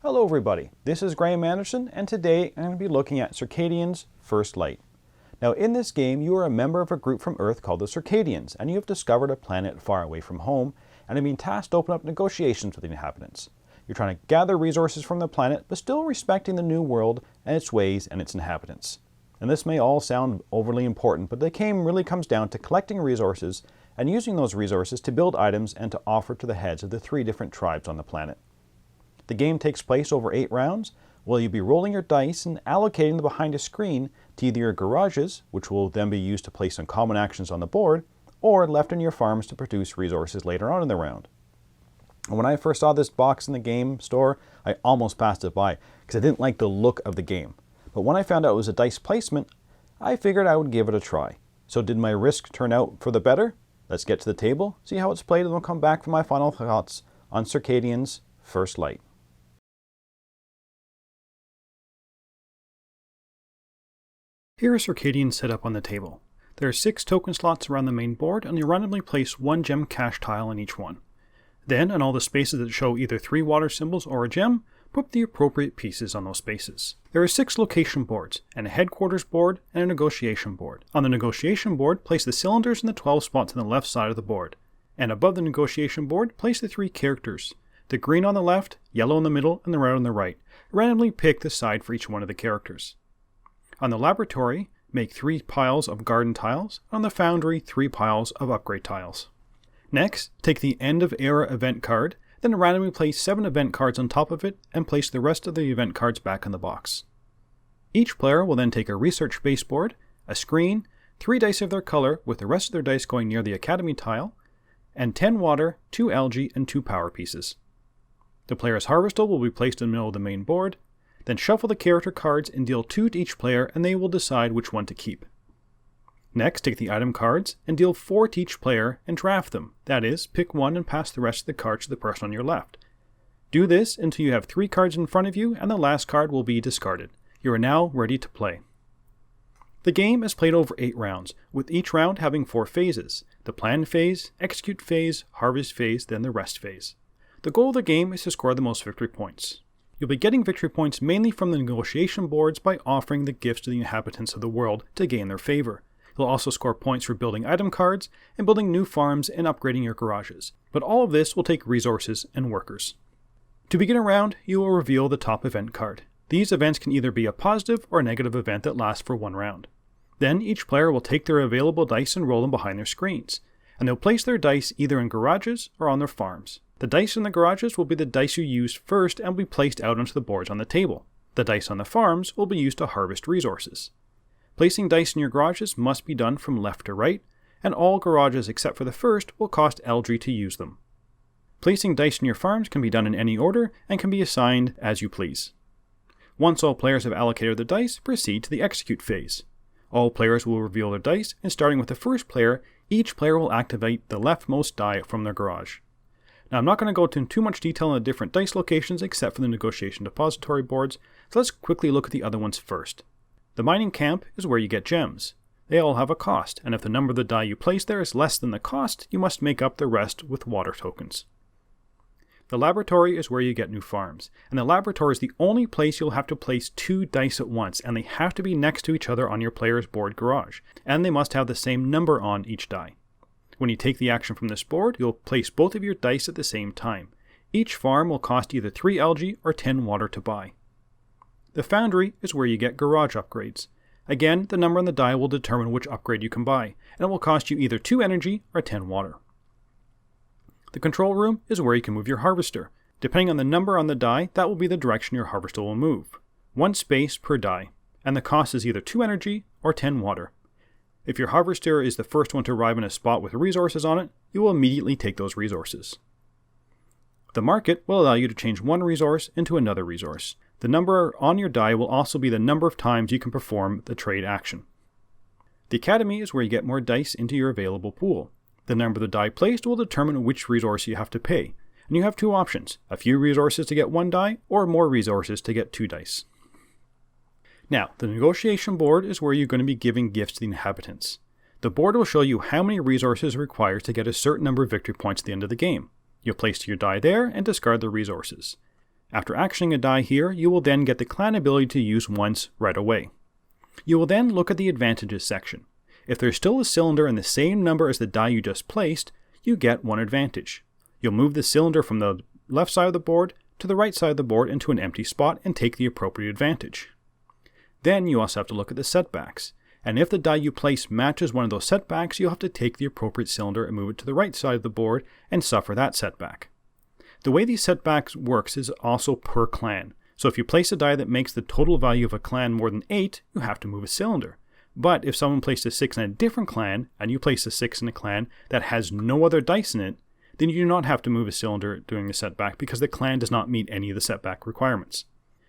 Hello everybody, this is Graeme Anderson, and today I'm going to be looking at Circadians First Light. Now in this game you are a member of a group from Earth called the Circadians, and you have discovered a planet far away from home and have been tasked to open up negotiations with the inhabitants. You're trying to gather resources from the planet, but still respecting the new world and its ways and its inhabitants. And this may all sound overly important, but the game really comes down to collecting resources and using those resources to build items and to offer to the heads of the 3 different tribes on the planet. The game takes place over 8 rounds, where you'll be rolling your dice and allocating them behind a screen to either your garages, which will then be used to place uncommon actions on the board, or left in your farms to produce resources later on in the round. And when I first saw this box in the game store, I almost passed it by because I didn't like the look of the game. But when I found out it was a dice placement, I figured I would give it a try. So did my risk turn out for the better? Let's get to the table, see how it's played, and we'll come back for my final thoughts on Circadians First Light. Here are Circadians set up on the table. There are 6 token slots around the main board, and you randomly place 1 gem cache tile in each one. Then, in all the spaces that show either 3 water symbols or a gem, put the appropriate pieces on those spaces. There are 6 location boards, and a headquarters board and a negotiation board. On the negotiation board, place the cylinders in the 12 spots on the left side of the board. And above the negotiation board, place the 3 characters. The green on the left, yellow in the middle, and the red on the right. Randomly pick the side for each one of the characters. On the laboratory, make 3 piles of garden tiles. On the foundry, 3 piles of upgrade tiles. Next, take the End of Era event card, then randomly place 7 event cards on top of it and place the rest of the event cards back in the box. Each player will then take a research base board, a screen, 3 dice of their color with the rest of their dice going near the Academy tile, and 10 water, 2 algae, and 2 power pieces. The player's harvestal will be placed in the middle of the main board. Then shuffle the character cards and deal 2 to each player, and they will decide which one to keep. Next, take the item cards and deal 4 to each player and draft them. That is, pick one and pass the rest of the cards to the person on your left. Do this until you have 3 cards in front of you and the last card will be discarded. You are now ready to play. The game is played over 8 rounds, with each round having 4 phases: the plan phase, execute phase, harvest phase, then the rest phase. The goal of the game is to score the most victory points. You'll be getting victory points mainly from the negotiation boards by offering the gifts to the inhabitants of the world to gain their favor. You'll also score points for building item cards and building new farms and upgrading your garages. But all of this will take resources and workers. To begin a round, you will reveal the top event card. These events can either be a positive or negative event that lasts for 1 round. Then each player will take their available dice and roll them behind their screens, and they'll place their dice either in garages or on their farms. The dice in the garages will be the dice you used first and will be placed out onto the boards on the table. The dice on the farms will be used to harvest resources. Placing dice in your garages must be done from left to right, and all garages except for the first will cost algae to use them. Placing dice in your farms can be done in any order and can be assigned as you please. Once all players have allocated their dice, proceed to the execute phase. All players will reveal their dice, and starting with the first player, each player will activate the leftmost die from their garage. Now I'm not going to go into too much detail on the different dice locations except for the negotiation depository boards, so let's quickly look at the other ones first. The mining camp is where you get gems. They all have a cost, and if the number of the die you place there is less than the cost, you must make up the rest with water tokens. The laboratory is where you get new farms, and the laboratory is the only place you'll have to place 2 dice at once, and they have to be next to each other on your player's board garage, and they must have the same number on each die. When you take the action from this board, you'll place both of your dice at the same time. Each farm will cost either 3 algae or 10 water to buy. The foundry is where you get garage upgrades. Again, the number on the die will determine which upgrade you can buy, and it will cost you either 2 energy or 10 water. The control room is where you can move your harvester. Depending on the number on the die, that will be the direction your harvester will move. 1 space per die, and the cost is either 2 energy or 10 water. If your harvester is the first one to arrive in a spot with resources on it, you will immediately take those resources. The market will allow you to change one resource into another resource. The number on your die will also be the number of times you can perform the trade action. The Academy is where you get more dice into your available pool. The number of the die placed will determine which resource you have to pay, and you have 2 options: a few resources to get 1 die, or more resources to get 2 dice. Now, the negotiation board is where you're going to be giving gifts to the inhabitants. The board will show you how many resources are required to get a certain number of victory points at the end of the game. You'll place your die there and discard the resources. After actioning a die here, you will then get the clan ability to use once right away. You will then look at the advantages section. If there's still a cylinder in the same number as the die you just placed, you get one advantage. You'll move the cylinder from the left side of the board to the right side of the board into an empty spot and take the appropriate advantage. Then you also have to look at the setbacks, and if the die you place matches one of those setbacks, you'll have to take the appropriate cylinder and move it to the right side of the board and suffer that setback. The way these setbacks works is also per clan, so if you place a die that makes the total value of a clan more than 8, you have to move a cylinder. But if someone placed a 6 in a different clan, and you place a 6 in a clan that has no other dice in it, then you do not have to move a cylinder during the setback because the clan does not meet any of the setback requirements.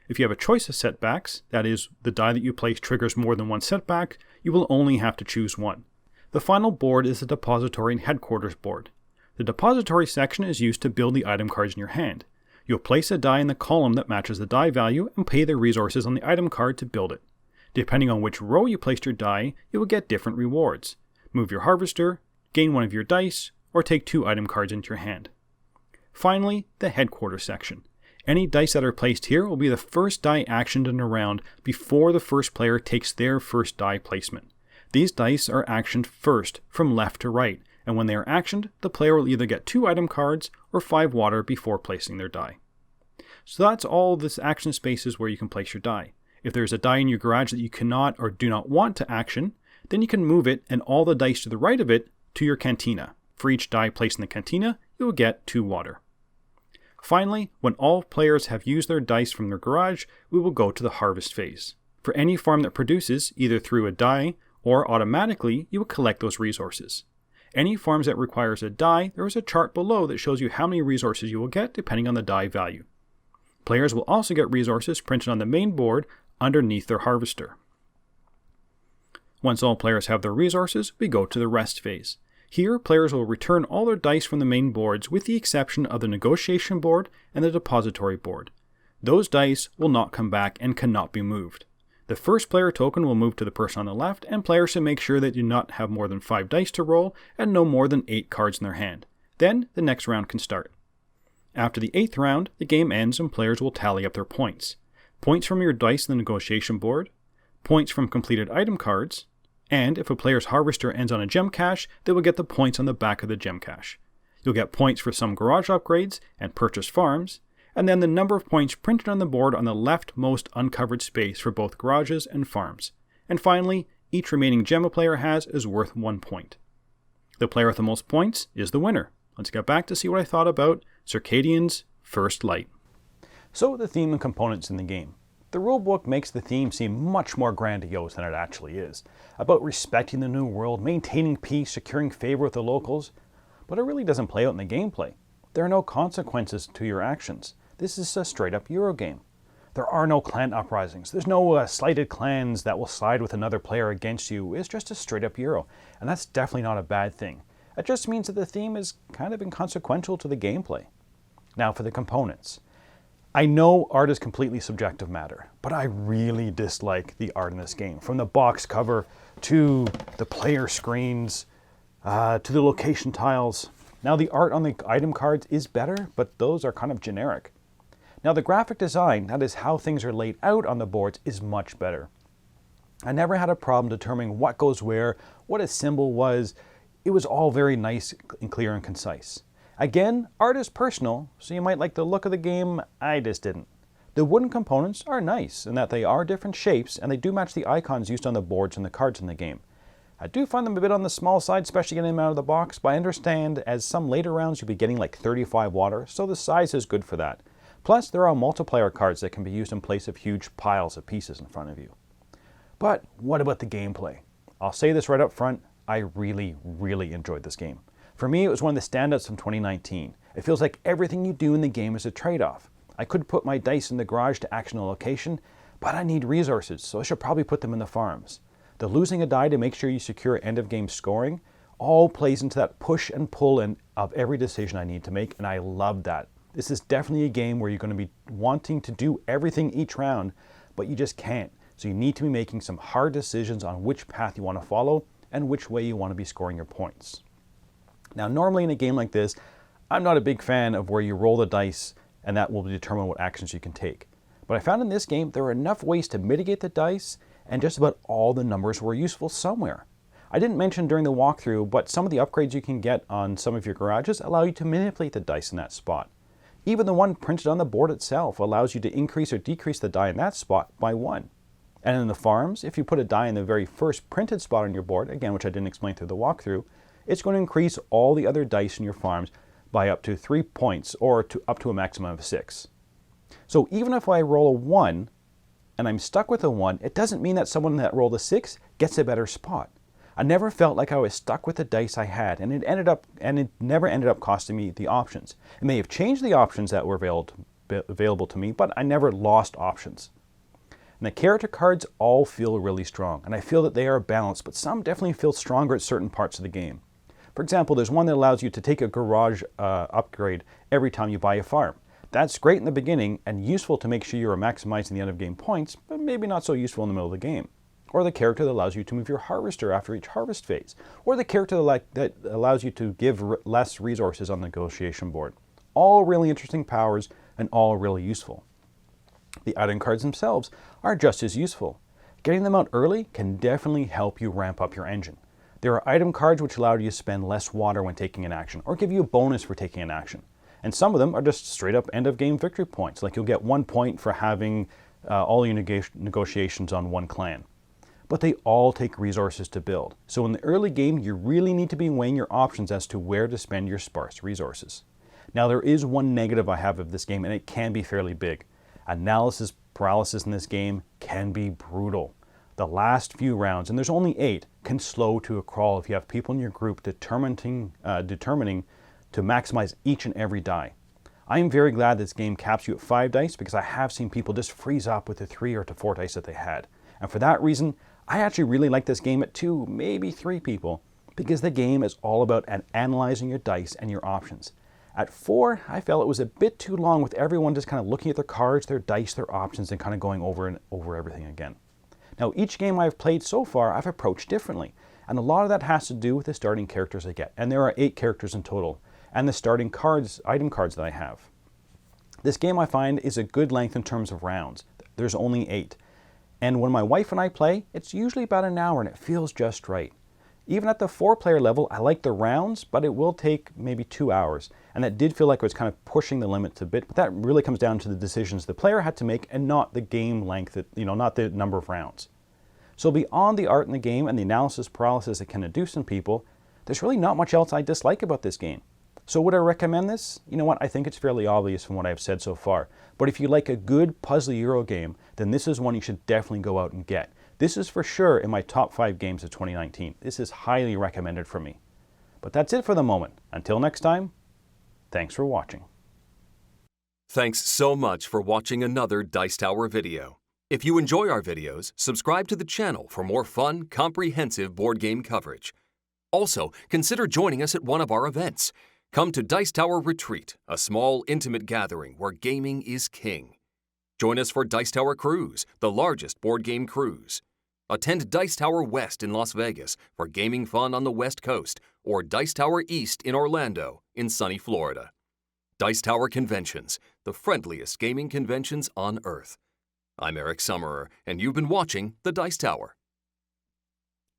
If you have a choice of setbacks, that is, the die that you place triggers more than one setback, you will only have to choose one. The final board is the depository and headquarters board. The depository section is used to build the item cards in your hand. You'll place a die in the column that matches the die value and pay the resources on the item card to build it. Depending on which row you placed your die, you will get different rewards. Move your harvester, gain one of your dice, or take 2 item cards into your hand. Finally, the headquarters section. Any dice that are placed here will be the first die actioned in a round before the first player takes their first die placement. These dice are actioned first, from left to right, and when they are actioned, the player will either get 2 item cards or 5 water before placing their die. So that's all this action spaces where you can place your die. If there's a die in your garage that you cannot or do not want to action, then you can move it and all the dice to the right of it to your cantina. For each die placed in the cantina, you will get 2 water. Finally, when all players have used their dice from their garage, we will go to the harvest phase. For any farm that produces, either through a die or automatically, you will collect those resources. Any farms that requires a die, there is a chart below that shows you how many resources you will get depending on the die value. Players will also get resources printed on the main board underneath their harvester. Once all players have their resources, we go to the rest phase. Here, players will return all their dice from the main boards with the exception of the negotiation board and the depository board. Those dice will not come back and cannot be moved. The first player token will move to the person on the left, and players should make sure they do not have more than 5 dice to roll and no more than 8 cards in their hand. Then, the next round can start. After the 8th round, the game ends and players will tally up their points. Points from your dice in the negotiation board, points from completed item cards, and if a player's harvester ends on a gem cache, they will get the points on the back of the gem cache. You'll get points for some garage upgrades and purchased farms, and then the number of points printed on the board on the leftmost uncovered space for both garages and farms. And finally, each remaining gem a player has is worth 1 point. The player with the most points is the winner. Let's get back to see what I thought about Circadians First Light. So the theme and components in the game. The rulebook makes the theme seem much more grandiose than it actually is, about respecting the new world, maintaining peace, securing favor with the locals, but it really doesn't play out in the gameplay. There are no consequences to your actions. This is a straight-up Eurogame. There are no clan uprisings. There's no slighted clans that will side with another player against you. It's just a straight-up Euro, and that's definitely not a bad thing. It just means that the theme is kind of inconsequential to the gameplay. Now for the components. I know art is completely subjective matter, but I really dislike the art in this game. From the box cover, to the player screens, to the location tiles. Now the art on the item cards is better, but those are kind of generic. Now the graphic design, that is how things are laid out on the boards, is much better. I never had a problem determining what goes where, what a symbol was. It was all very nice and clear and concise. Again, art is personal, so you might like the look of the game. I just didn't. The wooden components are nice in that they are different shapes and they do match the icons used on the boards and the cards in the game. I do find them a bit on the small side, especially getting them out of the box, but I understand as some later rounds you'll be getting like 35 water, so the size is good for that. Plus, there are multiplayer cards that can be used in place of huge piles of pieces in front of you. But what about the gameplay? I'll say this right up front, I really enjoyed this game. For me, it was one of the standouts from 2019. It feels like everything you do in the game is a trade-off. I could put my dice in the garage to action a location, but I need resources, so I should probably put them in the farms. The losing a die to make sure you secure end-of-game scoring all plays into that push and pull of every decision I need to make, and I love that. This is definitely a game where you're going to be wanting to do everything each round, but you just can't. So you need to be making some hard decisions on which path you want to follow and which way you want to be scoring your points. Now, normally in a game like this, I'm not a big fan of where you roll the dice and that will determine what actions you can take. But I found in this game there are enough ways to mitigate the dice, and just about all the numbers were useful somewhere. I didn't mention during the walkthrough, but some of the upgrades you can get on some of your garages allow you to manipulate the dice in that spot. Even the one printed on the board itself allows you to increase or decrease the die in that spot by 1. And in the farms, if you put a die in the very first printed spot on your board, again, which I didn't explain through the walkthrough, it's going to increase all the other dice in your farms by up to 3 points, or up to a maximum of 6. So even if I roll a 1 and I'm stuck with a 1, it doesn't mean that someone that rolled a 6 gets a better spot. I never felt like I was stuck with the dice I had, and it never ended up costing me the options. It may have changed the options that were available to me, but I never lost options. And the character cards all feel really strong, and I feel that they are balanced, but some definitely feel stronger at certain parts of the game. For example, there's one that allows you to take a garage upgrade every time you buy a farm. That's great in the beginning and useful to make sure you are maximizing the end of game points, but maybe not so useful in the middle of the game. Or the character that allows you to move your harvester after each harvest phase. Or the character that allows you to give less resources on the negotiation board. All really interesting powers and all really useful. The item cards themselves are just as useful. Getting them out early can definitely help you ramp up your engine. There are item cards which allow you to spend less water when taking an action, or give you a bonus for taking an action. And some of them are just straight up end of game victory points, like you'll get 1 point for having all your negotiations on one clan. But they all take resources to build. So in the early game, you really need to be weighing your options as to where to spend your sparse resources. Now there is one negative I have of this game, and it can be fairly big. Analysis paralysis in this game can be brutal. The last few rounds, and there's only 8, can slow to a crawl if you have people in your group determining to maximize each and every die. I am very glad this game caps you at 5 dice, because I have seen people just freeze up with the 3 or to 4 dice that they had. And for that reason, I actually really like this game at 2, maybe 3 people, because the game is all about analyzing your dice and your options. At 4, I felt it was a bit too long with everyone just kind of looking at their cards, their dice, their options, and kind of going over and over everything again. Now, each game I've played so far, I've approached differently, and a lot of that has to do with the starting characters I get. And there are 8 characters in total, and the starting cards, item cards that I have. This game I find is a good length in terms of rounds. There's only 8. And when my wife and I play, it's usually about an hour, and it feels just right. Even at the 4-player level, I like the rounds, but it will take maybe 2 hours. And that did feel like it was kind of pushing the limits a bit, but that really comes down to the decisions the player had to make and not the game length, not the number of rounds. So beyond the art in the game and the analysis paralysis it can induce in people, there's really not much else I dislike about this game. So would I recommend this? You know what, I think it's fairly obvious from what I've said so far. But if you like a good puzzle Euro game, then this is one you should definitely go out and get. This is for sure in my top 5 games of 2019. This is highly recommended for me. But that's it for the moment. Until next time, thanks for watching. Thanks so much for watching another Dice Tower video. If you enjoy our videos, subscribe to the channel for more fun, comprehensive board game coverage. Also, consider joining us at one of our events. Come to Dice Tower Retreat, a small, intimate gathering where gaming is king. Join us for Dice Tower Cruise, the largest board game cruise. Attend Dice Tower West in Las Vegas for gaming fun on the West Coast, or Dice Tower East in Orlando, in sunny Florida. Dice Tower Conventions, the friendliest gaming conventions on Earth. I'm Eric Summerer, and you've been watching The Dice Tower.